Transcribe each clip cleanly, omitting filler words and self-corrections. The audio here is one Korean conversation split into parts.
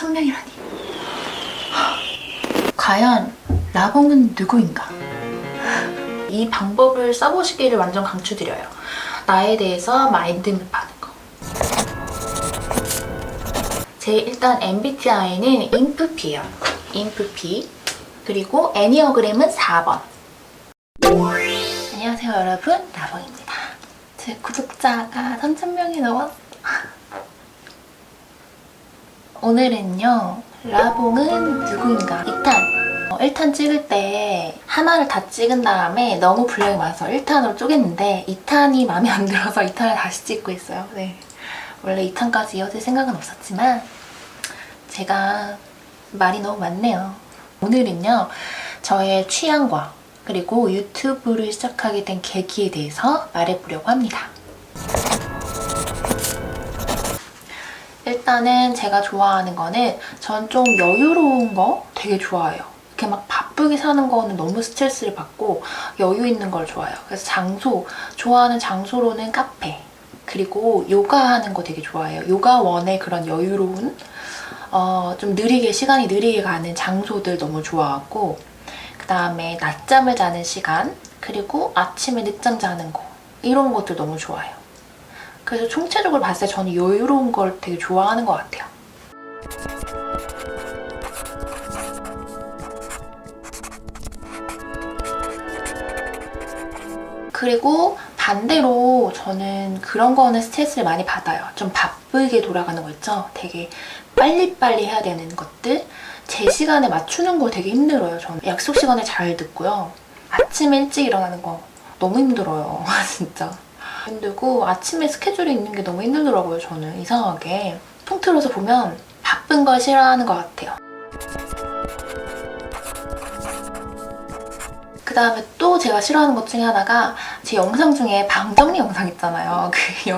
3명이라니. 과연 라봉은 누구인가? 이 방법을 써보시기를 완전 강추드려요. 나에 대해서 마인드맵하는 거. 제 일단 MBTI는 인프피예요. 인프피. 그리고 애니어그램은 4번. 안녕하세요 여러분, 라봉입니다. 제 구독자가 3,000명이 넘었어. 오늘은요, 라봉은 누구인가 2탄. 1탄 찍을 때 하나를 다 찍은 다음에 너무 분량이 많아서 1탄으로 쪼갰는데 2탄이 마음에 안 들어서 2탄을 다시 찍고 있어요. 네. 원래 2탄까지 이어질 생각은 없었지만 제가 말이 너무 많네요. 오늘은요, 저의 취향과 그리고 유튜브를 시작하게 된 계기에 대해서 말해보려고 합니다. 일단은 제가 좋아하는 거는 전 좀 여유로운 거 되게 좋아해요. 이렇게 막 바쁘게 사는 거는 너무 스트레스를 받고 여유 있는 걸 좋아해요. 그래서 좋아하는 장소로는 카페, 그리고 요가하는 거 되게 좋아해요. 요가원의 그런 여유로운 좀 시간이 느리게 가는 장소들 너무 좋아하고, 그 다음에 낮잠을 자는 시간, 그리고 아침에 늦잠 자는 거, 이런 것들 너무 좋아해요. 그래서 총체적으로 봤을 때 저는 여유로운 걸 되게 좋아하는 것 같아요. 그리고 반대로 저는 그런 거는 스트레스를 많이 받아요. 좀 바쁘게 돌아가는 거 있죠? 되게 빨리빨리 해야 되는 것들? 제 시간에 맞추는 거 되게 힘들어요. 저는 약속 시간에 잘 듣고요. 아침에 일찍 일어나는 거 너무 힘들어요. 진짜. 힘들고 아침에 스케줄이 있는 게 너무 힘들더라고요. 저는 이상하게 통틀어서 보면 바쁜 걸 싫어하는 것 같아요. 그 다음에 또 제가 싫어하는 것 중에 하나가, 제 영상 중에 방 정리 영상 있잖아요.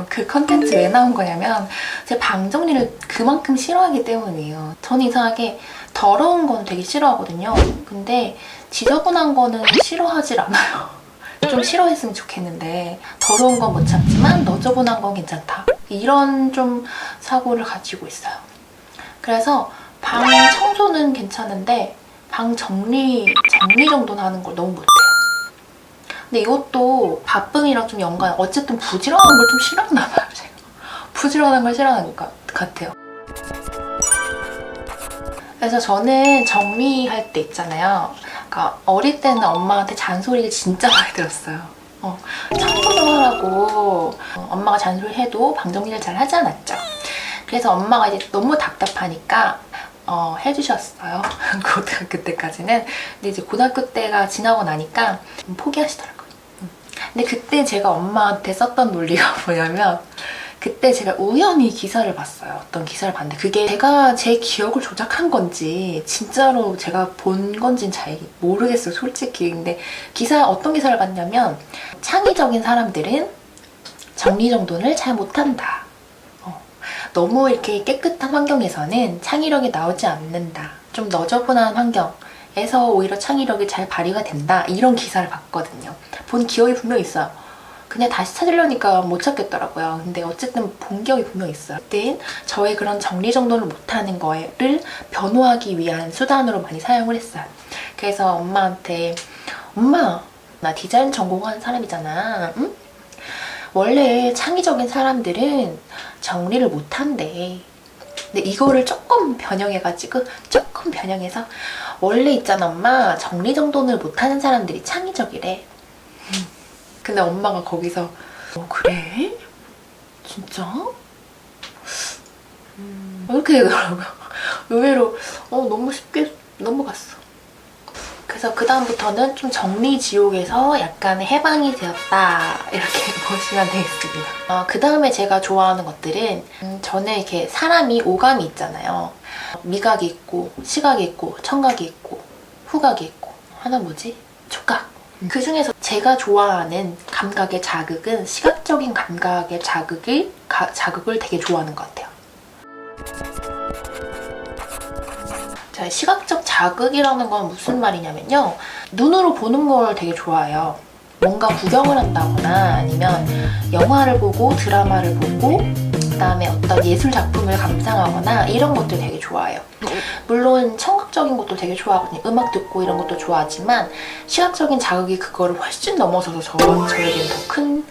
그 컨텐츠 왜 나온 거냐면 제 방 정리를 그만큼 싫어하기 때문이에요. 저는 이상하게 더러운 건 되게 싫어하거든요. 근데 지저분한 거는 싫어하질 않아요. 좀 싫어했으면 좋겠는데 더러운 건 못 참지만 너저분한 건 괜찮다, 이런 좀 사고를 가지고 있어요. 그래서 방 청소는 괜찮은데 방 정리 정도는 하는 걸 너무 못해요. 근데 이것도 바쁨이랑 좀 연관, 어쨌든 부지런한 걸 좀 싫어하나 봐요. 제가 부지런한 걸 싫어하는 것 같아요. 그래서 저는 정리할 때 있잖아요, 그러니까 어릴 때는 엄마한테 잔소리를 진짜 많이 들었어요. 청소 좀 하라고 엄마가 잔소리해도 방 정리를 잘 하지 않았죠. 그래서 엄마가 이제 너무 답답하니까 해주셨어요. 고등학교 때까지는. 근데 이제 고등학교 때가 지나고 나니까 포기하시더라고요. 근데 그때 제가 엄마한테 썼던 논리가 뭐냐면, 그때 제가 우연히 기사를 봤어요. 어떤 기사를 봤는데 그게 제가 제 기억을 조작한 건지 진짜로 제가 본 건지는 잘 모르겠어요, 솔직히. 근데 어떤 기사를 봤냐면, 창의적인 사람들은 정리정돈을 잘 못한다. 너무 이렇게 깨끗한 환경에서는 창의력이 나오지 않는다. 좀 너저분한 환경에서 오히려 창의력이 잘 발휘가 된다. 이런 기사를 봤거든요. 본 기억이 분명히 있어요. 그냥 다시 찾으려니까 못 찾겠더라고요. 근데 어쨌든 본 기억이 분명히 있어요. 그때 저의 그런 정리정돈을 못하는 거를 변호하기 위한 수단으로 많이 사용을 했어요. 그래서 엄마한테, 엄마, 나 디자인 전공한 사람이잖아. 응? 원래 창의적인 사람들은 정리를 못한대. 근데 이거를 조금 변형해서, 원래 있잖아 엄마, 정리정돈을 못하는 사람들이 창의적이래. 근데 엄마가 거기서 그래? 진짜? 이렇게 되더라고요. 의외로 너무 쉽게 넘어갔어. 그래서 그 다음부터는 좀 정리지옥에서 약간 해방이 되었다, 이렇게 보시면 되겠습니다. 그 다음에 제가 좋아하는 것들은, 저는 이렇게 사람이 오감이 있잖아요. 미각이 있고 시각이 있고 청각이 있고 후각이 있고, 하나 뭐지? 촉각. 그 중에서 제가 좋아하는 감각의 자극은 시각적인 감각의 자극을 되게 좋아하는 것 같아요. 자, 시각적 자극이라는 건 무슨 말이냐면요, 눈으로 보는 걸 되게 좋아해요. 뭔가 구경을 한다거나 아니면 영화를 보고 드라마를 보고 다음에 어떤 예술 작품을 감상하거나 이런 것들 되게 좋아해요. 물론 청각적인 것도 되게 좋아하거든요. 음악 듣고 이런 것도 좋아하지만 시각적인 자극이 그거를 훨씬 넘어서서 저에게는 더 큰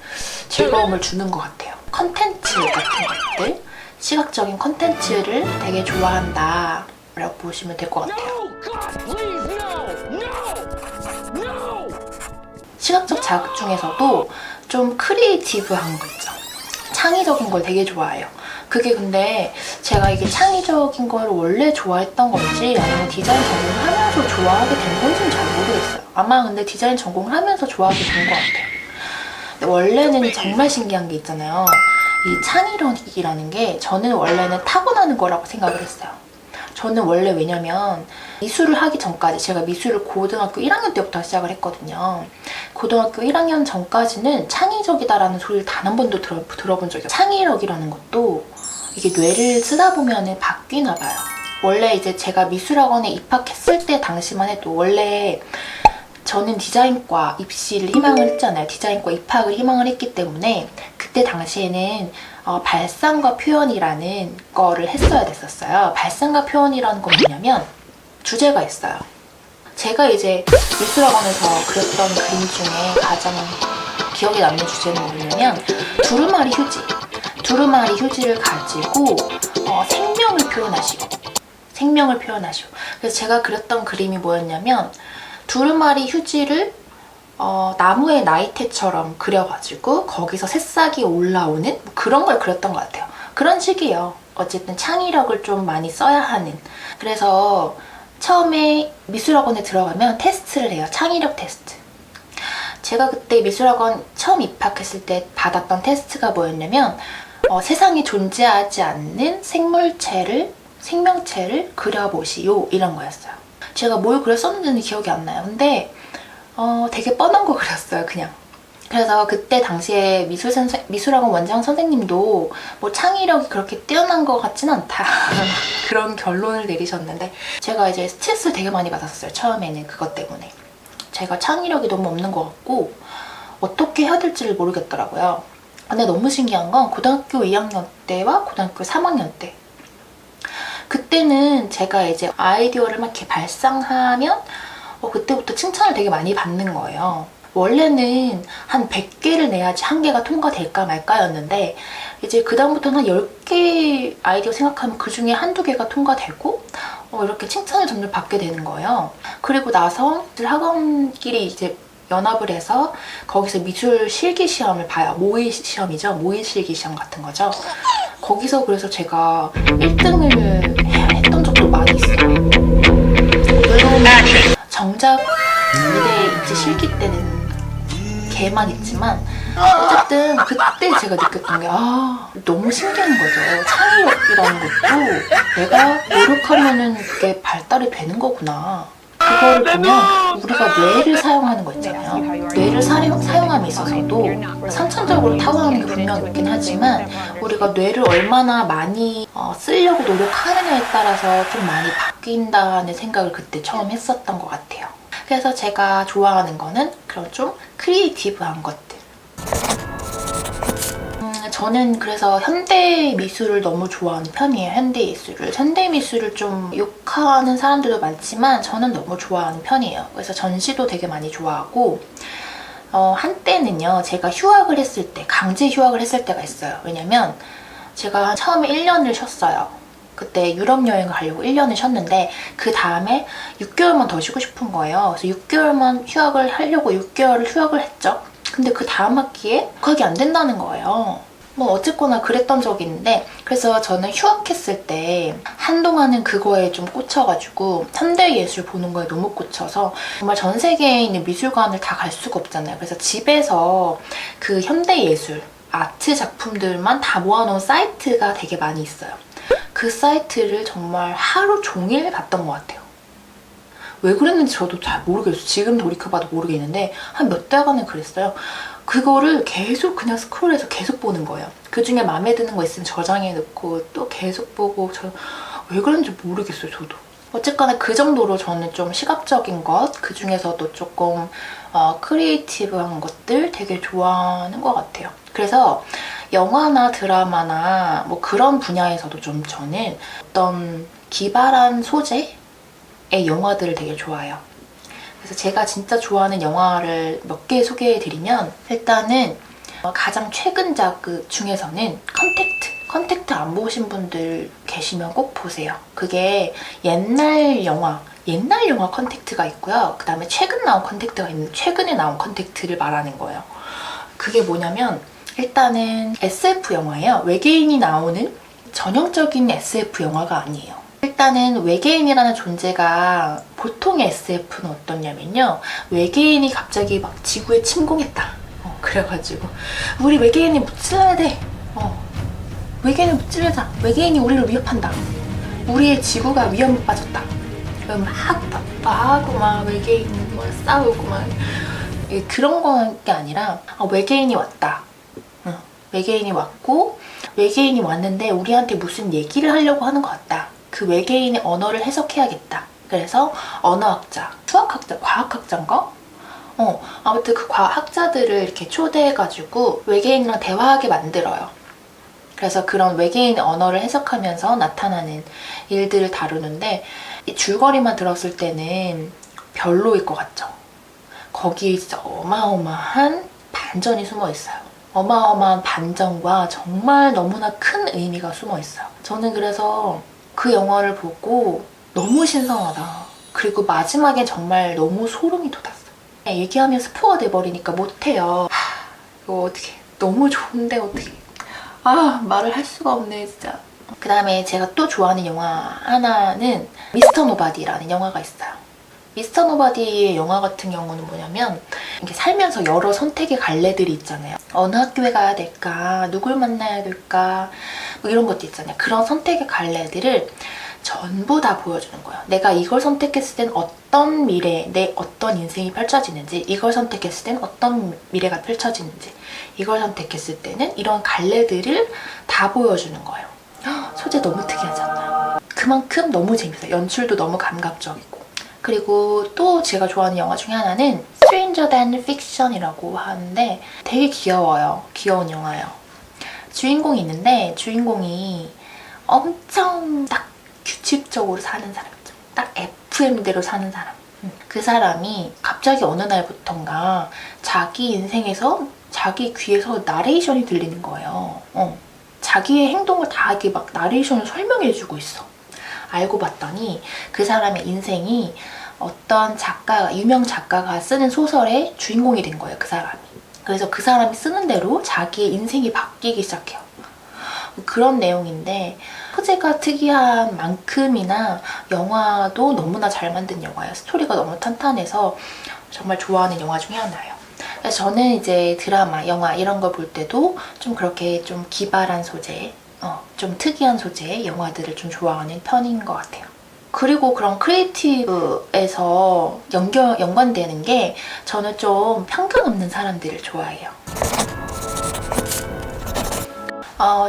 즐거움을 주는 것 같아요. 컨텐츠 같은 것들, 시각적인 컨텐츠를 되게 좋아한다 라고 보시면 될 것 같아요. 시각적 자극 중에서도 좀 크리에이티브한 거 있죠. 창의적인 걸 되게 좋아해요. 그게 근데 제가 이게 창의적인 걸 원래 좋아했던 건지 아니면 디자인 전공을 하면서 좋아하게 된 건지는 잘 모르겠어요. 아마 근데 디자인 전공을 하면서 좋아하게 된 것 같아요. 근데 원래는 정말 신기한 게 있잖아요. 이 창의력이라는 게 저는 원래는 타고나는 거라고 생각을 했어요. 저는 원래 왜냐면 미술을 하기 전까지 제가 미술을 고등학교 1학년 때부터 시작을 했거든요. 고등학교 1학년 전까지는 창의적이다라는 소리를 단 한 번도 들어본 적이 없어요. 창의력이라는 것도 이게 뇌를 쓰다 보면 바뀌나 봐요. 원래 이제 제가 미술학원에 입학했을 때 당시만 해도 원래 저는 디자인과 입시를 희망을 했잖아요. 디자인과 입학을 희망을 했기 때문에 그때 당시에는 발상과 표현이라는 거를 했어야 됐었어요. 발상과 표현이라는 건 뭐냐면 주제가 있어요. 제가 이제 미술학원에서 그렸던 그림 중에 가장 기억에 남는 주제는 뭐냐면 두루마리 휴지. 두루마리 휴지를 가지고 생명을 표현하시오. 그래서 제가 그렸던 그림이 뭐였냐면 두루마리 휴지를 나무의 나이테처럼 그려가지고 거기서 새싹이 올라오는 뭐 그런 걸 그렸던 것 같아요. 그런 식이에요. 어쨌든 창의력을 좀 많이 써야 하는. 그래서 처음에 미술학원에 들어가면 테스트를 해요. 창의력 테스트. 제가 그때 미술학원 처음 입학했을 때 받았던 테스트가 뭐였냐면 세상에 존재하지 않는 생명체를 그려보시오 이런 거였어요. 제가 뭘 그렸었는지는 기억이 안 나요. 근데 되게 뻔한 거 그렸어요, 그냥. 그래서 그때 당시에 미술학원 원장 선생님도 뭐 창의력이 그렇게 뛰어난 것 같지는 않다. 그런 결론을 내리셨는데 제가 이제 스트레스를 되게 많이 받았어요, 처음에는 그것 때문에. 제가 창의력이 너무 없는 것 같고 어떻게 해야 될지를 모르겠더라고요. 근데 너무 신기한 건 고등학교 2학년 때와 고등학교 3학년 때 그때는 제가 이제 아이디어를 막 이렇게 발상하면 그때부터 칭찬을 되게 많이 받는 거예요. 원래는 한 100개를 내야지 한 개가 통과될까 말까였는데 이제 그다음부터는 한 10개 아이디어 생각하면 그 중에 한두 개가 통과되고 이렇게 칭찬을 점점 받게 되는 거예요. 그리고 나서 학원끼리 이제 연합을 해서 거기서 미술 실기 시험을 봐요. 모의 시험이죠. 모의 실기 시험 같은 거죠. 거기서 그래서 제가 1등을 했던 적도 많이 있어요. 물론 정작 미대 입시 실기 때는 개만 있지만 어쨌든 그때 제가 느꼈던 게 너무 신기한 거죠. 창의력이라는 것도 내가 노력하면은 그게 발달이 되는 거구나. 그거를 보면 우리가 뇌를 사용하는 거 있잖아요. 뇌를 사용함에 있어서도 선천적으로 타고나는 게 분명히 있긴 하지만 우리가 뇌를 얼마나 많이 쓰려고 노력하느냐에 따라서 좀 많이 바뀐다는 생각을 그때 처음 했었던 것 같아요. 그래서 제가 좋아하는 거는 그런 좀 크리에이티브한 것들. 저는 그래서 현대 미술을 너무 좋아하는 편이에요. 현대 예술을. 현대 미술을 좀 욕하는 사람들도 많지만 저는 너무 좋아하는 편이에요. 그래서 전시도 되게 많이 좋아하고 한때는요. 제가 휴학을 했을 때, 강제 휴학을 했을 때가 있어요. 왜냐면 제가 처음에 1년을 쉬었어요. 그때 유럽 여행을 가려고 1년을 쉬었는데 그 다음에 6개월만 더 쉬고 싶은 거예요. 그래서 6개월만 휴학을 하려고 6개월을 휴학을 했죠. 근데 그 다음 학기에 휴학이 안 된다는 거예요. 뭐 어쨌거나 그랬던 적이 있는데 그래서 저는 휴학했을 때 한동안은 그거에 좀 꽂혀가지고 현대예술 보는 거에 너무 꽂혀서 정말 전 세계에 있는 미술관을 다 갈 수가 없잖아요. 그래서 집에서 그 현대예술 아트 작품들만 다 모아놓은 사이트가 되게 많이 있어요. 그 사이트를 정말 하루 종일 봤던 것 같아요. 왜 그랬는지 저도 잘 모르겠어요. 지금 돌이켜봐도 모르겠는데 한 몇 달간은 그랬어요. 그거를 계속 그냥 스크롤해서 계속 보는 거예요. 그 중에 마음에 드는 거 있으면 저장해 놓고 또 계속 보고 왜 그런지 모르겠어요, 저도. 어쨌거나 그 정도로 저는 좀 시각적인 것, 그 중에서도 조금 크리에이티브한 것들 되게 좋아하는 것 같아요. 그래서 영화나 드라마나 뭐 그런 분야에서도 좀 저는 어떤 기발한 소재의 영화들을 되게 좋아해요. 그래서 제가 진짜 좋아하는 영화를 몇 개 소개해드리면, 일단은 가장 최근작 중에서는 컨택트 안 보신 분들 계시면 꼭 보세요. 그게 옛날 영화 컨택트가 있고요. 그 다음에 최근에 나온 컨택트를 말하는 거예요. 그게 뭐냐면, 일단은 SF 영화예요. 외계인이 나오는 전형적인 SF 영화가 아니에요. 일단은 외계인이라는 존재가, 보통의 SF는 어떠냐면요, 외계인이 갑자기 막 지구에 침공했다. 그래가지고 우리 외계인이 무찔러야 돼. 외계인을 무찔러자. 외계인이 우리를 위협한다. 우리의 지구가 위험에 빠졌다. 막 외계인 싸우고 막 그런 게 아니라, 외계인이 왔다. 외계인이 왔고, 외계인이 왔는데 우리한테 무슨 얘기를 하려고 하는 것 같다. 그 외계인의 언어를 해석해야겠다. 그래서 언어학자, 수학학자, 과학학자인가? 아무튼 그 과학자들을 이렇게 초대해가지고 외계인이랑 대화하게 만들어요. 그래서 그런 외계인의 언어를 해석하면서 나타나는 일들을 다루는데, 이 줄거리만 들었을 때는 별로일 것 같죠? 거기에 진짜 어마어마한 반전이 숨어 있어요. 어마어마한 반전과 정말 너무나 큰 의미가 숨어 있어요. 저는 그래서 그 영화를 보고 너무 신선하다. 그리고 마지막에 정말 너무 소름이 돋았어요. 얘기하면 스포가 돼버리니까 못해요. 이거 어떻게, 너무 좋은데 어떻게. 말을 할 수가 없네 진짜. 그 다음에 제가 또 좋아하는 영화 하나는 미스터 노바디라는 영화가 있어요. 미스터 노바디의 영화 같은 경우는 뭐냐면, 이렇게 살면서 여러 선택의 갈래들이 있잖아요. 어느 학교에 가야 될까, 누굴 만나야 될까, 뭐 이런 것도 있잖아요. 그런 선택의 갈래들을 전부 다 보여주는 거예요. 내가 이걸 선택했을 땐 어떤 미래, 내 어떤 인생이 펼쳐지는지, 이걸 선택했을 땐 어떤 미래가 펼쳐지는지, 이걸 선택했을 때는 이런 갈래들을 다 보여주는 거예요. 소재 너무 특이하지 않나요? 그만큼 너무 재밌어요. 연출도 너무 감각적이고. 그리고 또 제가 좋아하는 영화 중에 하나는 Stranger Than Fiction이라고 하는데, 되게 귀여워요. 귀여운 영화예요. 주인공이 있는데, 주인공이 엄청 딱 규칙적으로 사는 사람이죠. 딱 FM대로 사는 사람. 그 사람이 갑자기 어느 날부턴가 자기 인생에서 자기 귀에서 나레이션이 들리는 거예요. 자기의 행동을 다 이렇게 막 나레이션을 설명해주고 있어. 알고 봤더니 그 사람의 인생이 어떤 유명 작가가 쓰는 소설의 주인공이 된 거예요, 그 사람이. 그래서 그 사람이 쓰는 대로 자기의 인생이 바뀌기 시작해요. 그런 내용인데, 소재가 특이한 만큼이나 영화도 너무나 잘 만든 영화예요. 스토리가 너무 탄탄해서 정말 좋아하는 영화 중에 하나예요. 그래서 저는 이제 드라마, 영화 이런 걸 볼 때도 좀 그렇게 좀 기발한 소재, 좀 특이한 소재의 영화들을 좀 좋아하는 편인 것 같아요. 그리고 그런 크리에이티브에서 연관되는 게, 저는 좀 편견 없는 사람들을 좋아해요.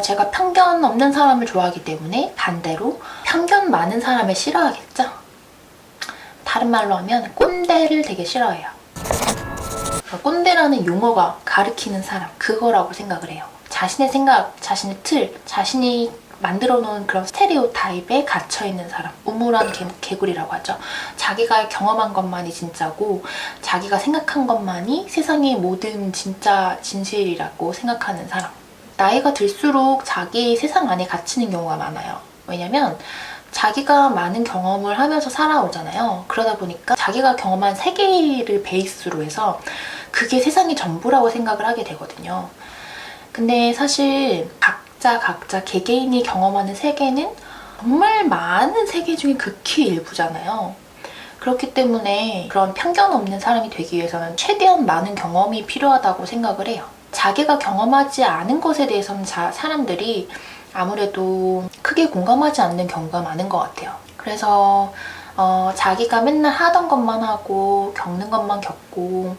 제가 편견 없는 사람을 좋아하기 때문에 반대로 편견 많은 사람을 싫어하겠죠? 다른 말로 하면 꼰대를 되게 싫어해요. 꼰대라는 용어가 가리키는 사람, 그거라고 생각을 해요. 자신의 생각, 자신의 틀, 자신이 만들어 놓은 그런 스테레오타입에 갇혀있는 사람, 우물안 개구리라고 하죠. 자기가 경험한 것만이 진짜고, 자기가 생각한 것만이 세상의 모든 진짜 진실이라고 생각하는 사람. 나이가 들수록 자기 세상 안에 갇히는 경우가 많아요. 왜냐면 자기가 많은 경험을 하면서 살아오잖아요. 그러다 보니까 자기가 경험한 세계를 베이스로 해서 그게 세상이 전부라고 생각을 하게 되거든요. 근데 사실 각자 개개인이 경험하는 세계는 정말 많은 세계 중에 극히 일부잖아요. 그렇기 때문에 그런 편견 없는 사람이 되기 위해서는 최대한 많은 경험이 필요하다고 생각을 해요. 자기가 경험하지 않은 것에 대해서는 사람들이 아무래도 크게 공감하지 않는 경우가 많은 것 같아요. 그래서 자기가 맨날 하던 것만 하고 겪는 것만 겪고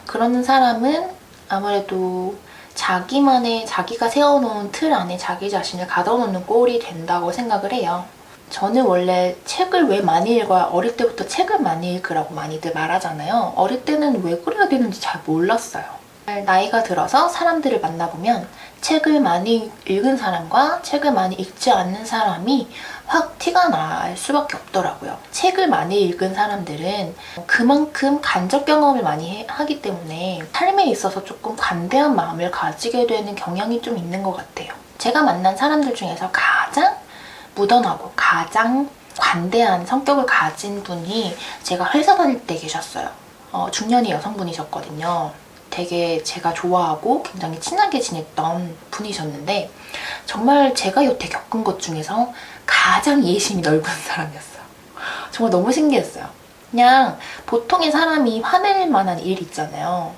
그러는 사람은 아무래도 자기가 세워놓은 틀 안에 자기 자신을 가둬놓는 꼴이 된다고 생각을 해요. 저는 원래 책을 왜 많이 읽어야, 어릴 때부터 책을 많이 읽으라고 많이들 말하잖아요. 어릴 때는 왜 그래야 되는지 잘 몰랐어요. 나이가 들어서 사람들을 만나보면 책을 많이 읽은 사람과 책을 많이 읽지 않는 사람이 확 티가 날 수밖에 없더라고요. 책을 많이 읽은 사람들은 그만큼 간접 경험을 많이 하기 때문에 삶에 있어서 조금 관대한 마음을 가지게 되는 경향이 좀 있는 것 같아요. 제가 만난 사람들 중에서 가장 무던하고 가장 관대한 성격을 가진 분이 제가 회사 다닐 때 계셨어요. 중년의 여성분이셨거든요. 되게 제가 좋아하고 굉장히 친하게 지냈던 분이셨는데 정말 제가 여태 겪은 것 중에서 가장 이해심이 넓은 사람이었어요. 정말 너무 신기했어요. 그냥 보통의 사람이 화낼 만한 일 있잖아요.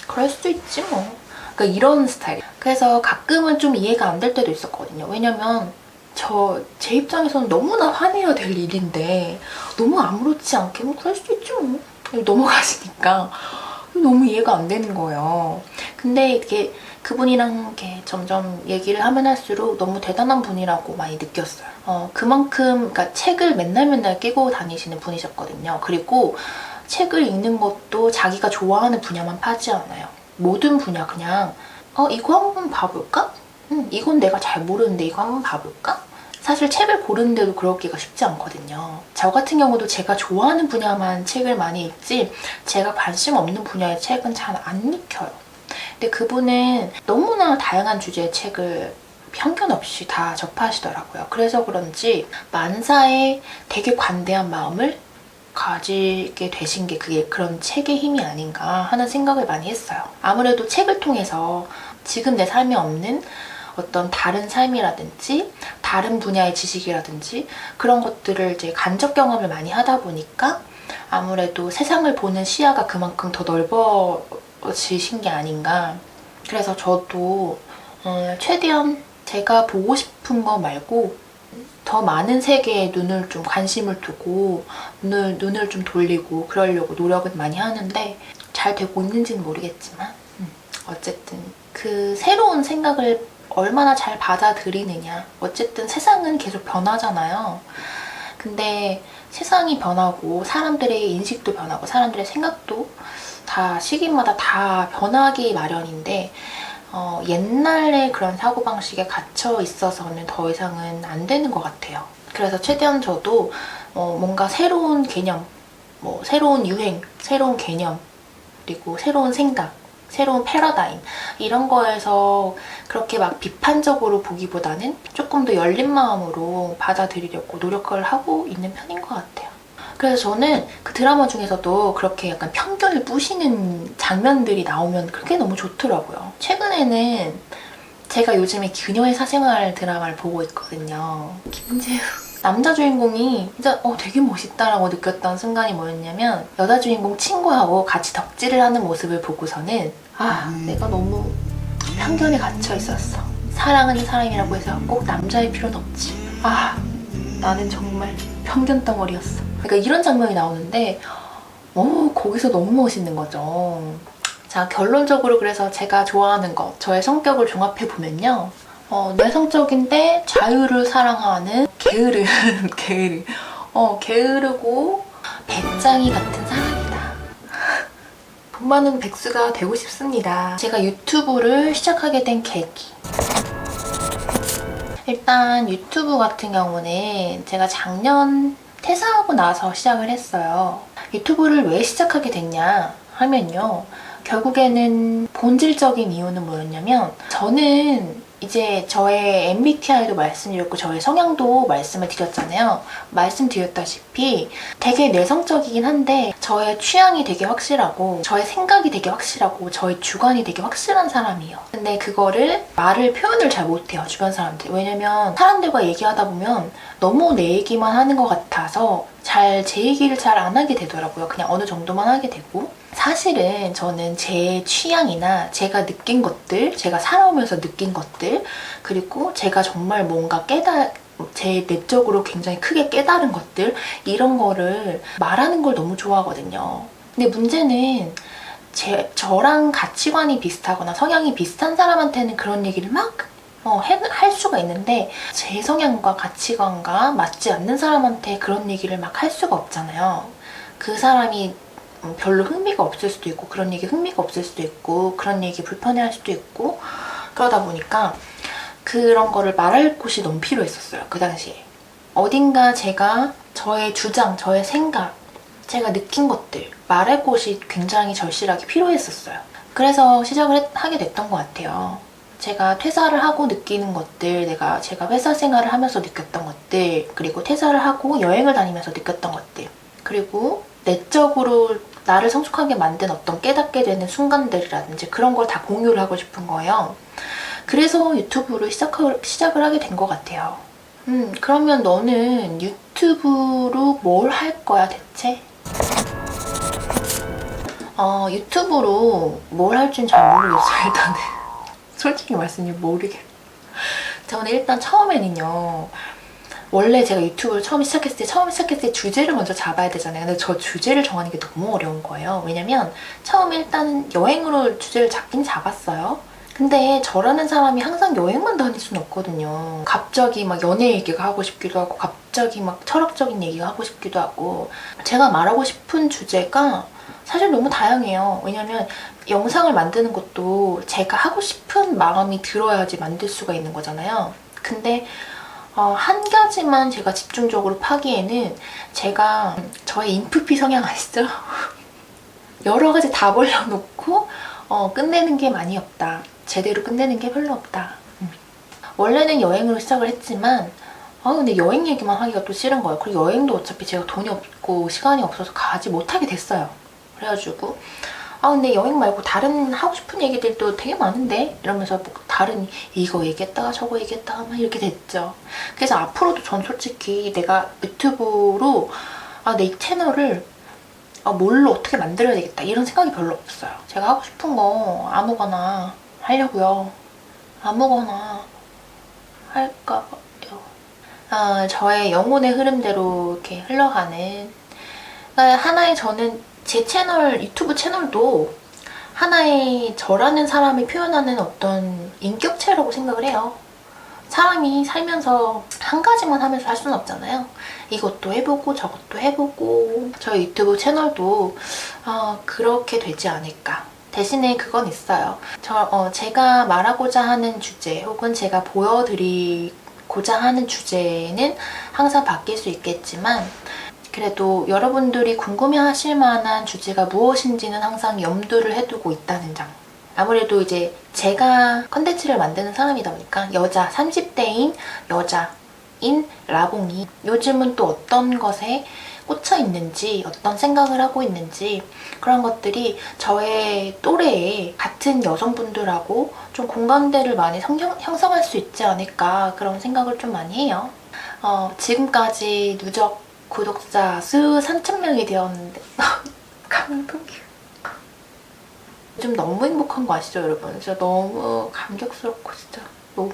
그럴 수도 있지 뭐. 그러니까 이런 스타일. 그래서 가끔은 좀 이해가 안 될 때도 있었거든요. 왜냐면 제 입장에서는 너무나 화내야 될 일인데 너무 아무렇지 않게 뭐 그럴 수도 있지 뭐 넘어가시니까 너무 이해가 안 되는 거예요. 근데 이렇게 그분이랑 이렇게 점점 얘기를 하면 할수록 너무 대단한 분이라고 많이 느꼈어요. 그만큼 그러니까 책을 맨날 끼고 다니시는 분이셨거든요. 그리고 책을 읽는 것도 자기가 좋아하는 분야만 파지 않아요. 모든 분야 그냥 이거 한번 봐볼까? 이건 내가 잘 모르는데 이거 한번 봐볼까? 사실 책을 고르는데도 그러기가 쉽지 않거든요. 저 같은 경우도 제가 좋아하는 분야만 책을 많이 읽지 제가 관심 없는 분야의 책은 잘 안 읽혀요. 근데 그분은 너무나 다양한 주제의 책을 편견 없이 다 접하시더라고요. 그래서 그런지 만사에 되게 관대한 마음을 가지게 되신 게 그게 그런 책의 힘이 아닌가 하는 생각을 많이 했어요. 아무래도 책을 통해서 지금 내 삶에 없는 어떤 다른 삶이라든지 다른 분야의 지식이라든지 그런 것들을 이제 간접 경험을 많이 하다 보니까 아무래도 세상을 보는 시야가 그만큼 더 넓어지신 게 아닌가. 그래서 저도 최대한 제가 보고 싶은 거 말고 더 많은 세계에 눈을 좀 관심을 두고 눈을 좀 돌리고 그러려고 노력은 많이 하는데 잘 되고 있는지는 모르겠지만 어쨌든 그 새로운 생각을 얼마나 잘 받아들이느냐. 어쨌든 세상은 계속 변하잖아요. 근데 세상이 변하고 사람들의 인식도 변하고 사람들의 생각도 다 시기마다 다 변하기 마련인데 옛날에 그런 사고방식에 gat혀 있어서는 더 이상은 안 되는 것 같아요. 그래서 최대한 저도 뭔가 새로운 개념, 새로운 유행, 새로운 개념, 그리고 새로운 생각, 새로운 패러다임 이런 거에서 그렇게 막 비판적으로 보기보다는 조금 더 열린 마음으로 받아들이려고 노력을 하고 있는 편인 것 같아요. 그래서 저는 그 드라마 중에서도 그렇게 약간 편견을 부시는 장면들이 나오면 그게 너무 좋더라고요. 최근에는 제가 요즘에 그녀의 사생활 드라마를 보고 있거든요. 김재우 남자 주인공이 진짜 되게 멋있다라고 느꼈던 순간이 뭐였냐면 여자 주인공 친구하고 같이 덕질을 하는 모습을 보고서는 내가 너무 편견에 갇혀 있었어. 사랑하는 사람이라고 해서 꼭 남자일 필요는 없지. 나는 정말 편견 덩어리였어. 그러니까 이런 장면이 나오는데 거기서 너무 멋있는 거죠. 자, 결론적으로 그래서 제가 좋아하는 것, 저의 성격을 종합해보면요. 내성적인데 자유를 사랑하는 게으르고 배짱이 같은 사람이다. 돈 많은 백수가 되고 싶습니다. 제가 유튜브를 시작하게 된 계기. 일단 유튜브 같은 경우는 제가 작년 퇴사하고 나서 시작을 했어요. 유튜브를 왜 시작하게 됐냐 하면요. 결국에는 본질적인 이유는 뭐였냐면 저는 이제 저의 MBTI도 말씀드렸고 저의 성향도 말씀을 드렸잖아요. 말씀드렸다시피 되게 내성적이긴 한데 저의 취향이 되게 확실하고 저의 생각이 되게 확실하고 저의 주관이 되게 확실한 사람이에요. 근데 그거를 표현을 잘 못해요, 주변 사람들. 왜냐면 사람들과 얘기하다 보면 너무 내 얘기만 하는 것 같아서 제 얘기를 잘 안 하게 되더라고요. 그냥 어느 정도만 하게 되고. 사실은 저는 제 취향이나 제가 느낀 것들, 제가 살아오면서 느낀 것들, 그리고 제가 정말 뭔가 제 내적으로 굉장히 크게 깨달은 것들, 이런 거를 말하는 걸 너무 좋아하거든요. 근데 문제는 저랑 가치관이 비슷하거나 성향이 비슷한 사람한테는 그런 얘기를 막 할 수가 있는데 제 성향과 가치관과 맞지 않는 사람한테 그런 얘기를 막 할 수가 없잖아요. 그 사람이 별로 흥미가 없을 수도 있고 그런 얘기 흥미가 없을 수도 있고 그런 얘기 불편해할 수도 있고 그러다 보니까 그런 거를 말할 곳이 너무 필요했었어요. 그 당시에 어딘가 제가 저의 주장, 저의 생각, 제가 느낀 것들 말할 곳이 굉장히 절실하게 필요했었어요. 그래서 시작을 하게 됐던 것 같아요. 제가 퇴사를 하고 느끼는 것들, 제가 회사 생활을 하면서 느꼈던 것들, 그리고 퇴사를 하고 여행을 다니면서 느꼈던 것들, 그리고 내적으로 나를 성숙하게 만든 어떤 깨닫게 되는 순간들이라든지 그런 걸 다 공유를 하고 싶은 거예요. 그래서 유튜브를 시작을 하게 된 것 같아요. 그러면 너는 유튜브로 뭘 할 거야 대체? 유튜브로 뭘 할지는 잘 모르겠어요. 일단은 솔직히 말씀드리면 모르겠어요. 저는 일단 처음에는요, 원래 제가 유튜브를 처음 시작했을 때 주제를 먼저 잡아야 되잖아요. 근데 저 주제를 정하는 게 너무 어려운 거예요. 왜냐면 처음에 일단 여행으로 주제를 잡긴 잡았어요. 근데 저라는 사람이 항상 여행만 다닐 수는 없거든요. 갑자기 막 연애 얘기가 하고 싶기도 하고 갑자기 막 철학적인 얘기가 하고 싶기도 하고 제가 말하고 싶은 주제가 사실 너무 다양해요. 왜냐면 영상을 만드는 것도 제가 하고 싶은 마음이 들어야지 만들 수가 있는 거잖아요. 근데 한 가지만 제가 집중적으로 파기에는 제가 저의 인프피 성향 아시죠? 여러 가지 다 벌려놓고 끝내는 게 많이 없다. 제대로 끝내는 게 별로 없다. 원래는 여행으로 시작을 했지만 근데 여행 얘기만 하기가 또 싫은 거예요. 그리고 여행도 어차피 제가 돈이 없고 시간이 없어서 가지 못하게 됐어요. 그래가지고 근데 여행 말고 다른 하고 싶은 얘기들도 되게 많은데 이러면서 뭐 다른 이거 얘기했다가 저거 얘기했다가 막 이렇게 됐죠. 그래서 앞으로도 전 솔직히 내가 유튜브로 내 채널을 뭘로 어떻게 만들어야 되겠다 이런 생각이 별로 없어요. 제가 하고 싶은 거 아무거나 하려고요. 아무거나 할까 봐요. 저의 영혼의 흐름대로 이렇게 흘러가는 하나의 저는 제 채널, 유튜브 채널도 하나의 저라는 사람이 표현하는 어떤 인격체라고 생각을 해요. 사람이 살면서 한 가지만 하면서 할 수는 없잖아요. 이것도 해보고 저것도 해보고 저희 유튜브 채널도 그렇게 되지 않을까. 대신에 그건 있어요. 제가 말하고자 하는 주제 혹은 제가 보여드리고자 하는 주제는 항상 바뀔 수 있겠지만 그래도 여러분들이 궁금해하실 만한 주제가 무엇인지는 항상 염두를 해두고 있다는 점. 아무래도 이제 제가 컨텐츠를 만드는 사람이다 보니까 30대인 여자인 라봉이 요즘은 또 어떤 것에 꽂혀 있는지 어떤 생각을 하고 있는지 그런 것들이 저의 또래의 같은 여성분들하고 좀 공감대를 많이 형성할 수 있지 않을까 그런 생각을 좀 많이 해요. 지금까지 누적 구독자 수 3,000명이 되었는데 감동이에요. 요즘 너무 행복한 거 아시죠 여러분? 진짜 너무 감격스럽고 진짜 너무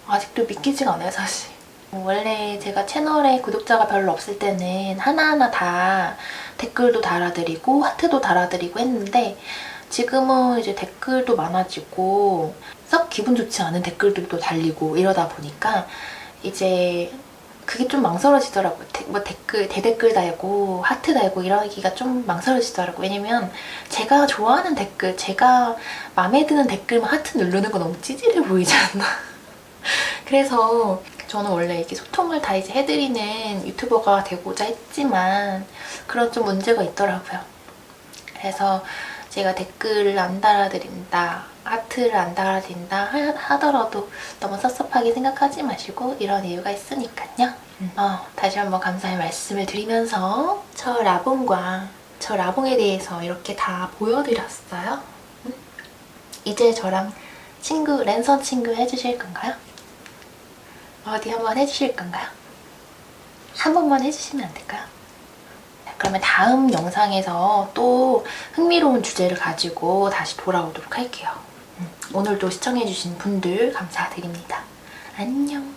아직도 믿기지가 않아요 사실. 원래 제가 채널에 구독자가 별로 없을 때는 하나하나 다 댓글도 달아드리고 하트도 달아드리고 했는데 지금은 이제 댓글도 많아지고 썩 기분 좋지 않은 댓글들도 달리고 이러다 보니까 이제 그게 좀 망설여지더라고요. 대댓글 달고 하트 달고 이러기가 좀 망설여지더라고요. 왜냐면 제가 좋아하는 댓글, 제가 마음에 드는 댓글만 하트 누르는 거 너무 찌질해 보이지 않나? 그래서 저는 원래 이렇게 소통을 다 이제 해드리는 유튜버가 되고자 했지만 그런 좀 문제가 있더라고요. 그래서 제가 댓글을 안 달아드린다, 하트를 안 달아드린다 하더라도 너무 섭섭하게 생각하지 마시고 이런 이유가 있으니까요. 다시 한번 감사의 말씀을 드리면서 저 라봉과 저 라봉에 대해서 이렇게 다 보여드렸어요. 이제 저랑 랜선 친구 해주실 건가요? 어디 한번 해주실 건가요? 한 번만 해주시면 안 될까요? 그러면 다음 영상에서 또 흥미로운 주제를 가지고 다시 돌아오도록 할게요. 오늘도 시청해주신 분들 감사드립니다. 안녕.